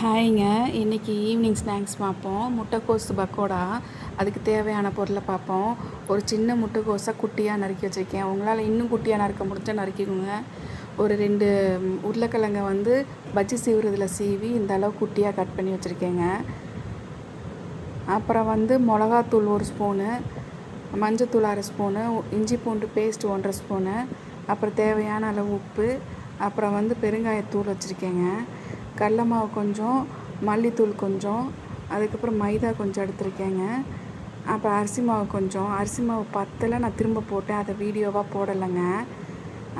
ஹாய்ங்க. இன்றைக்கி evening snacks பார்ப்போம். முட்டைக்கோஸ் பக்கோடா. அதுக்கு தேவையான பொருளை பார்ப்போம். ஒரு சின்ன முட்டைக்கோஸை குட்டியாக நறுக்கி வச்சுருக்கேன். உங்களால் இன்னும் குட்டியாக நறுக்க முடிஞ்சால் நறுக்கிக்கோங்க. ஒரு 2 உருளைக்கிழங்கை பஜ்ஜி சீவுறதில் சீவி இந்த அளவு குட்டியாக கட் பண்ணி வச்சுருக்கேங்க. அப்புறம் மிளகாத்தூள் 1 ஸ்பூனு, மஞ்சத்தூள் 1/2 ஸ்பூனு, இஞ்சி பூண்டு பேஸ்ட் 1/2 ஸ்பூனு, அப்புறம் தேவையான அளவு உப்பு, அப்புறம் பெருங்காயத்தூள் வச்சுருக்கேங்க. கடல மாவு கொஞ்சம், மல்லித்தூள் கொஞ்சம், அதுக்கப்புறம் மைதா கொஞ்சம் எடுத்துருக்கேங்க. அப்புறம் அரிசி மாவு கொஞ்சம். அரிசி மாவு பத்தலை, நான் திரும்ப போட்டேன், அதை வீடியோவாக போடலைங்க.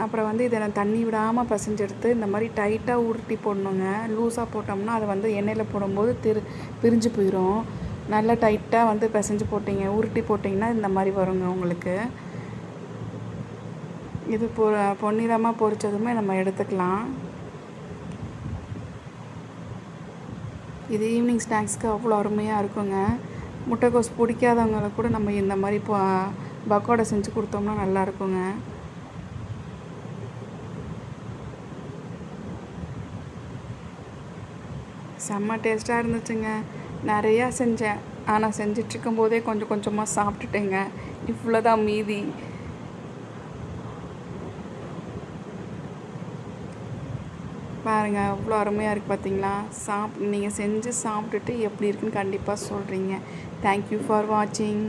அப்புறம் இதை நான் தண்ணி விடாமல் பசைஞ்சு எடுத்து இந்த மாதிரி டைட்டாக உருட்டி போடணுங்க. லூஸாக போட்டோம்னா அதை எண்ணெயில் போடும்போது பிரிஞ்சு போயிடும். நல்லா டைட்டாக பிசைஞ்சு போட்டிங்க, உருட்டி போட்டிங்கன்னா இந்த மாதிரி வருங்க உங்களுக்கு. இது பொன்னிறமாக பொரிச்சதுமே நம்ம எடுத்துக்கலாம். இது ஈவினிங் ஸ்நாக்ஸ்க்கு அவ்வளோ அருமையாக இருக்குங்க. முட்டைக்கோஸ் பிடிக்காதவங்களை கூட நம்ம இந்த மாதிரி பக்கோடா செஞ்சு கொடுத்தோம்னா நல்லாயிருக்குங்க. செம்ம டேஸ்ட்டாக இருந்துச்சுங்க. நிறையா செஞ்சேன், ஆனால் செஞ்சிட்ருக்கும் போதே கொஞ்சம் கொஞ்சமாக சாப்பிட்டுட்டேங்க. இவ்வளோ தான் மீதி. பாருங்கள், அவ்வளோ அருமையாக இருக்குது பார்த்தீங்களா? நீங்கள் செஞ்சு சாப்பிட்டுட்டு எப்படி இருக்குன்னு கண்டிப்பாக சொல்கிறீங்க. தேங்க்யூ ஃபார் வாட்சிங்.